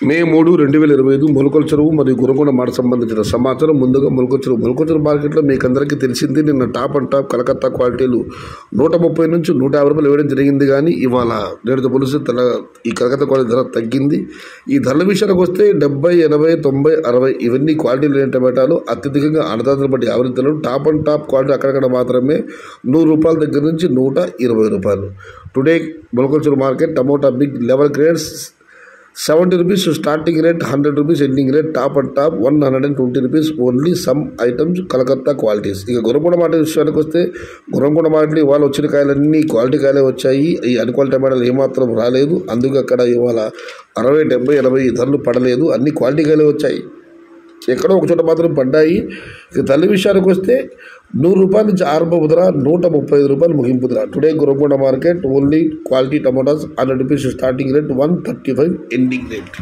మే 3, 2025 మొలకల చెరువు మరియు గురకొండ మాట సంబంధించిన సమాచారం. ముందుగా మొలకల చెరువు మార్కెట్లో మీకు అందరికీ తెలిసింది. నిన్న టాప్ అండ్ టాప్ కలకత్తా క్వాలిటీలు 130 నుంచి 150 రూపాయలు ఇవ్వడం జరిగింది. కానీ ఇవాళ నేటితో పోలిస్తే ఈ కలకత్తా క్వాలిటీ ధర తగ్గింది. ఈ ధరల విషయానికి వస్తే 70, 80, 90, 60 ఇవన్నీ క్వాలిటీలు లేని టమాటాలు అత్యధికంగా అన్నదాతలు బట్టి ఆవరించడం. టాప్ అండ్ టాప్ క్వాలిటీ అక్కడక్కడ మాత్రమే 100 రూపాయల దగ్గర నుంచి 120 రూపాయలు. Today Molakala Cheruvu market tomato big level grades 70 rupees starting rate, 100 rupees ending rate, top and top 120 rupees only some items Calcutta qualities. ఇక గురకొండ మాట విషయానికి వస్తే గురకొండ మాటలు ఇవాళ వచ్చిన కాయలన్నీ క్వాలిటీ కాయలే వచ్చాయి. ఈ అన్క్వాలిటీ టమాటాలు ఏమాత్రం రాలేదు. అందుకు అక్కడ ఇవాళ 60, 70, 80 ధరలు పడలేదు. అన్ని క్వాలిటీ కాయలే వచ్చాయి. ఎక్కడో ఒక చోట మాత్రం పడ్డాయి. ఇక తల్లి విషయానికి వస్తే 100 రూపాయల నుంచి ఆరంభపు ధర 135 రూపాయలు ముగింపు ధర. Today Gurramkonda market only quality tomatoes 100 rupees starting rate, 135 ending rate.